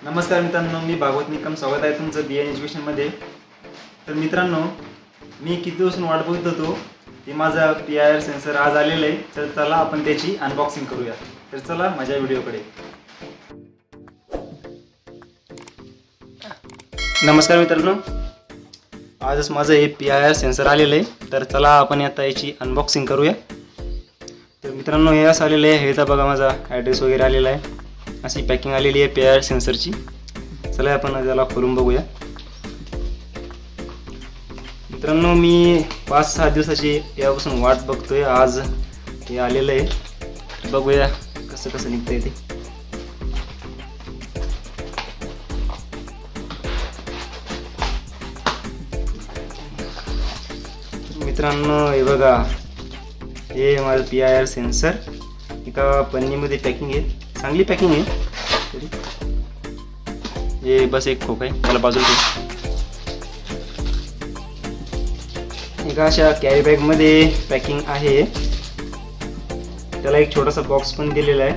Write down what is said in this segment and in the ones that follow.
नमस्कार मित्रांनो, मी भागवत निकम स्वागत आहे तुमचं PIR एज्युकेशनमध्ये। तर मित्रांनो, मी किती दिवसांपासून वाट बघत होतो की माझा PIR सेन्सर आज आलेला आहे। तर चला आपण त्याची अनबॉक्सिंग करूया। तर चला माझ्या व्हिडिओकडे। नमस्कार मित्रांनो, आजच माझं हे PIR सेन्सर आलेलं आहे। तर चला आपण आता याची अनबॉक्सिंग करूया। तर मित्रांनो, हे असं आलेलं आहे, हेचा बघा माझा ॲड्रेस वगैरे आलेला आहे। अशी पॅकिंग आलेली आहे PIR सेन्सरची। चला आपण त्याला खोलून बघूया। मित्रांनो, मी 5-6 दिवसाची यापासून वाट बघतोय, आज हे आलेलं आहे। बघूया कसं कसं निघतंय ते। मित्रांनो, हे बघा, हे माझं PIR सेन्सर एका पन्नीमध्ये पॅकिंग आहे। चांगली पॅकिंग आहे। हे बस एक खोक आहे, त्याला बाजूला ठेव। एका अशा कॅरी बॅग मध्ये पॅकिंग आहे। त्याला एक छोटासा बॉक्स पण दिलेला आहे।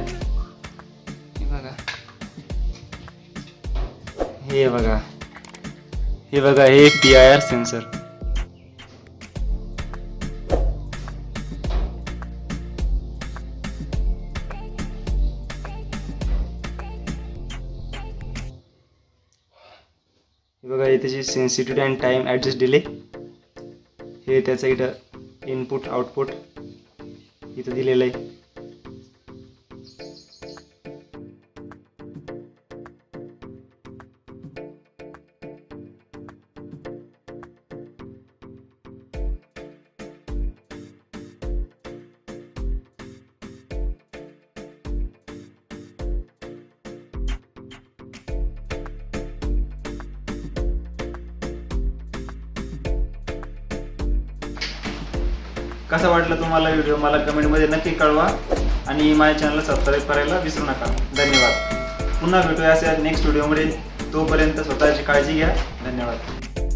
हे बघा, हे PIR सेन्सर। बघा, हे त्याची sensitivity and time adjust delay. हे त्याचं इथं इनपुट आउटपुट इथं दिलेलं आहे। कसा वाटला तुम्हाला व्हिडिओ, मला कमेंटमध्ये नक्की कळवा आणि माझ्या चॅनलला सबस्क्राईब करायला विसरू नका। धन्यवाद। पुन्हा भेटूया अशा नेक्स्ट व्हिडिओमध्ये। तोपर्यंत स्वतःची काळजी घ्या। धन्यवाद।